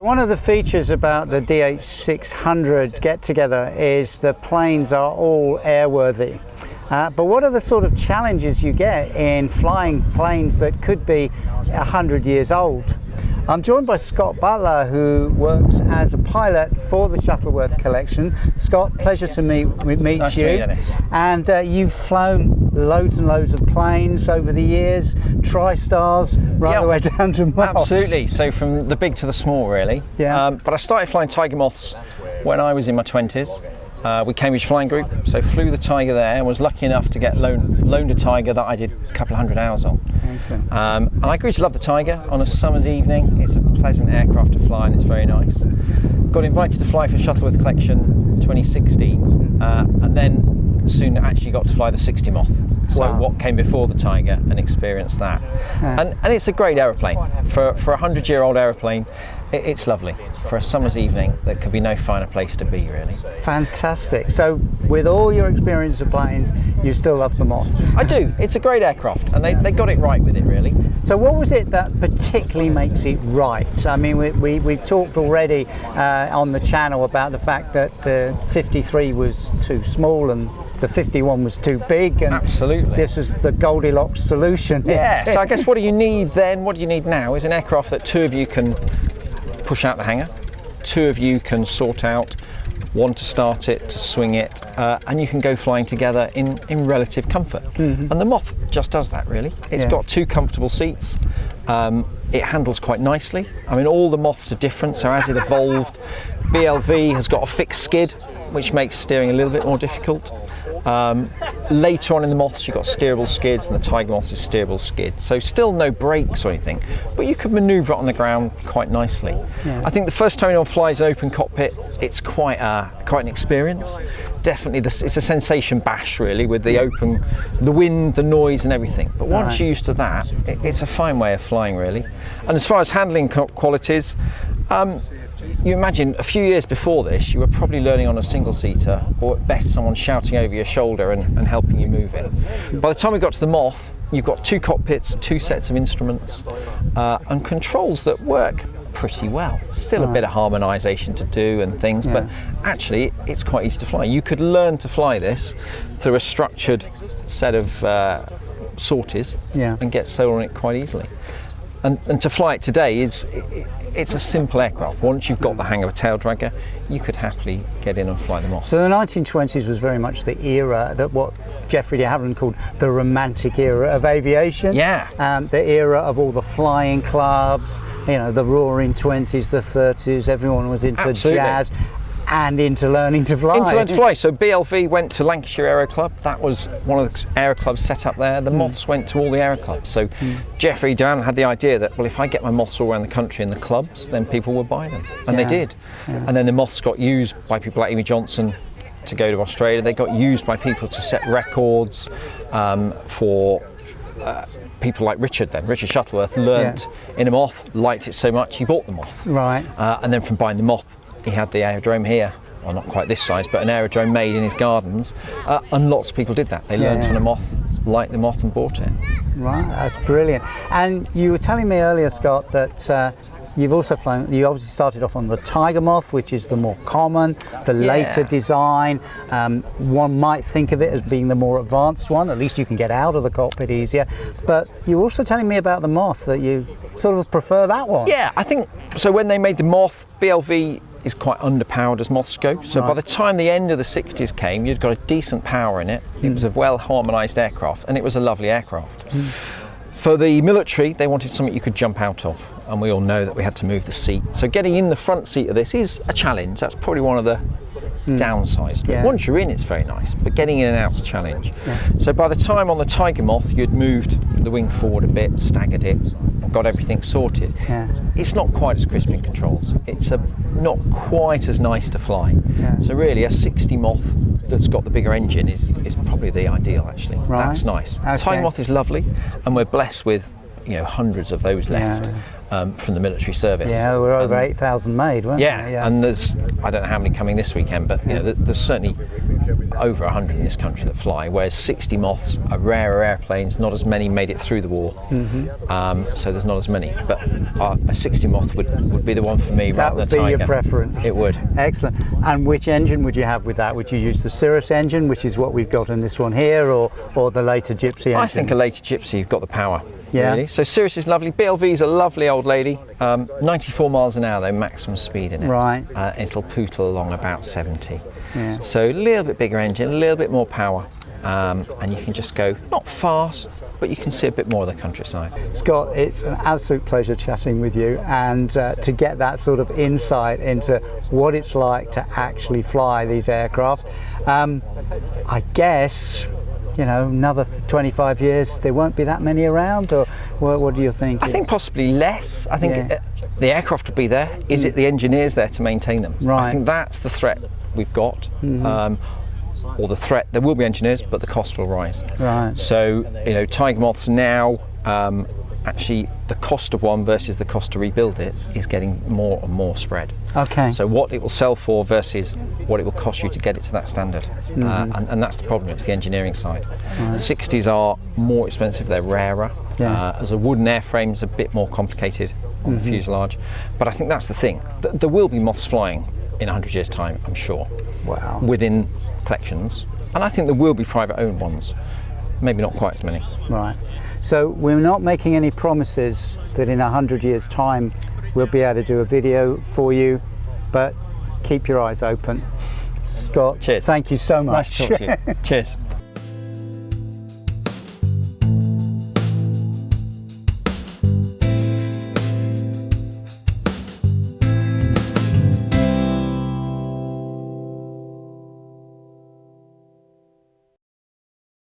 One of the features about the DH600 get-together is the planes are all airworthy. But what are the sort of challenges you get in flying planes that could be 100 years old? I'm joined by Scott Butler, who works as a pilot for the Shuttleworth Collection. Scott, pleasure to meet Nice you. To meet you, Dennis. And you've flown loads and loads of planes over the years, TriStars, right the way down to Moths. Absolutely, so from the big to the small, really. Yeah. But I started flying Tiger Moths when I was in my 20s. With Cambridge Flying Group, so flew the Tiger there and was lucky enough to get loaned a Tiger that I did a couple of hundred hours on. And I grew to love the Tiger on a summer's evening. It's a pleasant aircraft to fly and it's very nice. Got invited to fly for Shuttleworth Collection 2016 and then soon actually got to fly the 60 Moth. So what came before the Tiger and experienced that. And it's a great aeroplane. For a 100-year-old aeroplane, it's lovely. For a summer's evening, there could be no finer place to be, really. Fantastic. So with all your experience of planes, you still love the Moth? I do. It's a great aircraft and they got it right with it, really. So what was it that particularly makes it right? I mean, we've talked already on the channel about the fact that the 53 was too small and the 51 was too big, and absolutely, this was the Goldilocks solution. Yeah, so I guess what do you need then, what do you need now is an aircraft that two of you can push out the hangar, two of you can sort out, one to start it, to swing it, and you can go flying together in relative comfort. And the Moth just does that, really. It's got two comfortable seats. It handles quite nicely. I mean, all the Moths are different, so as it evolved, BLV has got a fixed skid, which makes steering a little bit more difficult. Later on in the Moths you've got steerable skids, and the Tiger Moth is steerable skid, so still no brakes or anything, but you could manoeuvre it on the ground quite nicely. I think the first time anyone flies an open cockpit, it's quite an experience. Definitely it's a sensation bash, really, with the open, the wind, the noise and everything, but once you're used to that, it's a fine way of flying, really. And as far as handling qualities, you imagine a few years before this, you were probably learning on a single-seater, or at best someone shouting over your shoulder and helping you move it. By the time we got to the Moth, you've got two cockpits, two sets of instruments, and controls that work pretty well. Still a bit of harmonisation to do and things, but actually it's quite easy to fly. You could learn to fly this through a structured set of sorties and get solar on it quite easily. And to fly it today it's a simple aircraft. Once you've got the hang of a tail dragger, you could happily get in and fly them off. So the 1920s was very much the era that what Geoffrey de Havilland called the romantic era of aviation. The era of all the flying clubs, you know, the roaring 20s, the 30s, everyone was into jazz and into learning to fly. So BLV went to Lancashire Aero Club. That was one of the aero clubs set up there. The Moths went to all the aero clubs. So Geoffrey de Havilland had the idea that, well, if I get my Moths all around the country in the clubs, then people will buy them. And they did. And then the Moths got used by people like Amy Johnson to go to Australia. They got used by people to set records for people like Richard Shuttleworth learnt in a Moth, liked it so much, he bought the Moth. And then from buying the Moth, he had the aerodrome here, well, not quite this size, but an aerodrome made in his gardens, and lots of people did that. They learned on a Moth, liked the Moth and bought it. Right, that's brilliant. And you were telling me earlier, Scott, that you've also flown, you obviously started off on the Tiger Moth, which is the more common, the later design. One might think of it as being the more advanced one, at least you can get out of the cockpit easier. But you were also telling me about the Moth, that you sort of prefer that one. Yeah, I think, so when they made the Moth, BLV is quite underpowered as Moths go. So by the time the end of the 60s came, you'd got a decent power in it. It was a well harmonised aircraft, and it was a lovely aircraft. For the military, they wanted something you could jump out of, and we all know that we had to move the seat. So getting in the front seat of this is a challenge. That's probably one of the downsides to it. Once you're in, it's very nice, but getting in and out's a challenge. So by the time on the Tiger Moth, you'd moved the wing forward a bit, staggered it, got everything sorted. It's not quite as crisp in controls. It's not quite as nice to fly. So really, a 60 Moth that's got the bigger engine is probably the ideal, actually. That's nice. Tiger Moth is lovely, and we're blessed with hundreds of those left. from the military service. Yeah, there were over 8,000 made, weren't Yeah, there? and there's, I don't know how many coming this weekend, but you know, there's certainly over 100 in this country that fly, whereas 60 Moths are rarer airplanes, not as many made it through the war, so there's not as many. But a 60 Moth would be the one for me That rather would than be Tiger. your preference. It would. Excellent. And which engine would you have with that? Would you use the Cirrus engine, which is what we've got in this one here, or the later Gypsy engine? I think a later Gypsy, you've got the power. Yeah. Really. So Cirrus is lovely. BLV's a lovely old lady. 94 miles an hour, though, maximum speed in it. Right. It'll pootle along about 70. Yeah. So a little bit bigger engine, a little bit more power, and you can just go not fast, but you can see a bit more of the countryside. Scott, it's an absolute pleasure chatting with you, and to get that sort of insight into what it's like to actually fly these aircraft. I guess, you know, another 25 years, there won't be that many around, or what do you think? I think possibly less. I think the aircraft will be there. Is it the engineers there to maintain them? Right. I think that's the threat we've got. Or the threat, there will be engineers, but the cost will rise. Right. So, you know, Tiger Moths now, actually the cost of one versus the cost to rebuild it is getting more and more spread. Okay. So what it will sell for versus what it will cost you to get it to that standard. And that's the problem, it's the engineering side. Right. The 60s are more expensive, they're rarer. Yeah. As a wooden airframe is a bit more complicated on the fuselage. But I think that's the thing. There will be Moths flying in 100 years' time, I'm sure. Wow. Within collections. And I think there will be private owned ones. Maybe not quite as many. Right. So we're not making any promises that in 100 years' time we'll be able to do a video for you, but keep your eyes open. Scott, Cheers. thank you so much. Nice to talk to you. Cheers.